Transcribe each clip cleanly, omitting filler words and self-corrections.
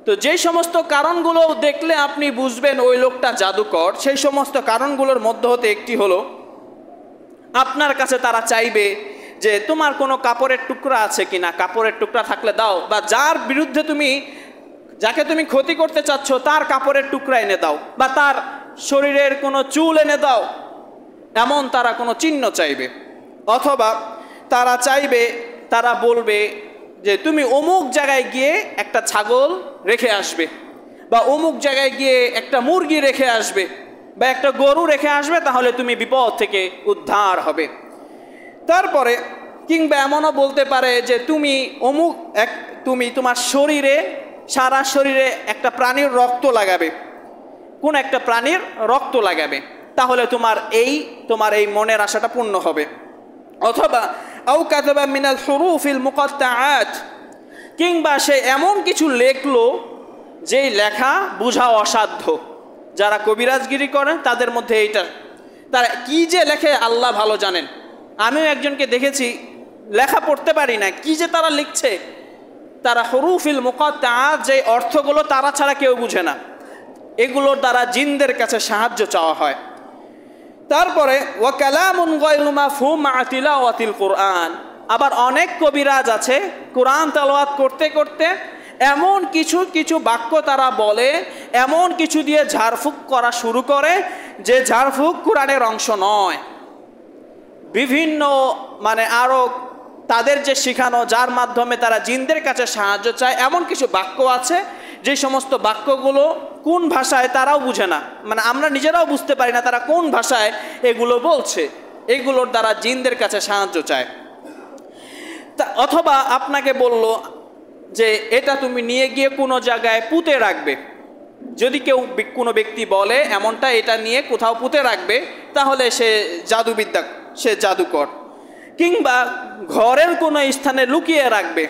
তো যে সমস্ত কারণগুলো দেখলে আপনি বুঝবেন ওই লোকটা জাদুকর, সেই সমস্ত কারণগুলোর মধ্যে হতে একটি হলো, আপনার কাছে তারা চাইবে যে তোমার কোনো কাপড়ের টুকরা আছে কিনা, কাপড়ের টুকরা থাকলে দাও, বা যার বিরুদ্ধে যাকে তুমি ক্ষতি করতে চাচ্ছ তার কাপড়ের টুকরা এনে দাও, বা তার শরীরের কোনো চুল এনে দাও, এমন তারা কোনো চিহ্ন চাইবে। অথবা তারা বলবে যে তুমি অমুক জায়গায় গিয়ে একটা ছাগল রেখে আসবে, বা অমুক জায়গায় গিয়ে একটা মুরগি রেখে আসবে, বা একটা গরু রেখে আসবে, তাহলে তুমি বিপদ থেকে উদ্ধার হবে। তারপরে কিংবা এমনও বলতে পারে যে তুমি তোমার সারা শরীরে একটা প্রাণীর রক্ত লাগাবে, কোন একটা প্রাণীর রক্ত লাগাবে, তাহলে তোমার এই মনের আশাটা পূর্ণ হবে। অথবা আও কাতাবা মিনাল হুরুফিল মুকাত্তাআত, কিংবা সে এমন কিছু লেখলো যেই লেখা বোঝা অসাধ্য। যারা কবিরাজগিরি করে তাদের মধ্যে তারা কি যে লেখে আল্লাহ ভালো জানেন। আমিও একজনকে দেখেছি, লেখা পড়তে পারি না, কি যে তারা লিখছে। তারা হুরুফিল মুকাত্তাআত, যে অর্থগুলো তারা ছাড়া কেউ বুঝে না, এগুলোর দ্বারা জিনদের কাছে সাহায্য চাওয়া হয়। তারপরে ওয়া কালামুন গায়রু মাফহুম মা তিলাওয়াতিল কুরআন, আবার অনেক কবিরাজ আছে কোরআন তেলাওয়াত করতে করতে এমন কিছু বাক্য তারা বলে, এমন কিছু দিয়ে ঝাড়ফুঁক করা শুরু করে যে ঝাড়ফুঁক কোরআনের অংশ নয়। বিভিন্ন আরও তাদের যে শিখানো, যার মাধ্যমে তারা জিনদের কাছে সাহায্য চায়, এমন কিছু বাক্য আছে যে সমস্ত বাক্যগুলো কোন ভাষায় তারাও বুঝে না, আমরা নিজেরাও বুঝতে পারি না তারা কোন ভাষায় এগুলো বলছে। এগুলোর দ্বারা জিনদের কাছে সাহায্য চায়। অথবা আপনাকে বলল যে এটা তুমি নিয়ে গিয়ে কোনো জায়গায় পুঁতে রাখবে। যদি কোনো ব্যক্তি বলে এমনটা, এটা নিয়ে কোথাও পুঁতে রাখবে, তাহলে সে জাদুকর। কিংবা ঘরের কোনো স্থানে লুকিয়ে রাখবে,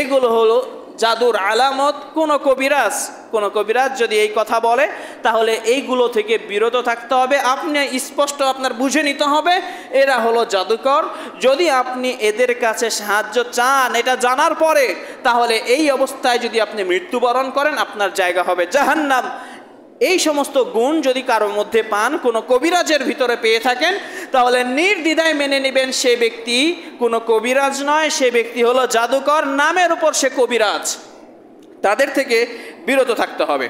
এগুলো হলো জাদুর আলামত। কোনো কবিরাজ যদি এই কথা বলে, তাহলে এইগুলো থেকে বিরত থাকতে হবে। আপনি স্পষ্ট আপনার বুঝে নিতে হবে এরা হলো জাদুকর। যদি আপনি এদের কাছে সাহায্য চান এটা জানার পরে, তাহলে এই অবস্থায় যদি আপনি মৃত্যুবরণ করেন, আপনার জায়গা হবে জাহান্নাম। এই সমস্ত গুণ যদি কারোর মধ্যে পান, কোনো কবিরাজের ভিতরে পেয়ে থাকেন, তাহলে নির্দ্বিধায় মেনে নেবেন সে ব্যক্তি কোনো কবিরাজ নয়, সে ব্যক্তি হলো জাদুকর, নামের উপর সে কবিরাজ। তাদের থেকে বিরত থাকতে হবে।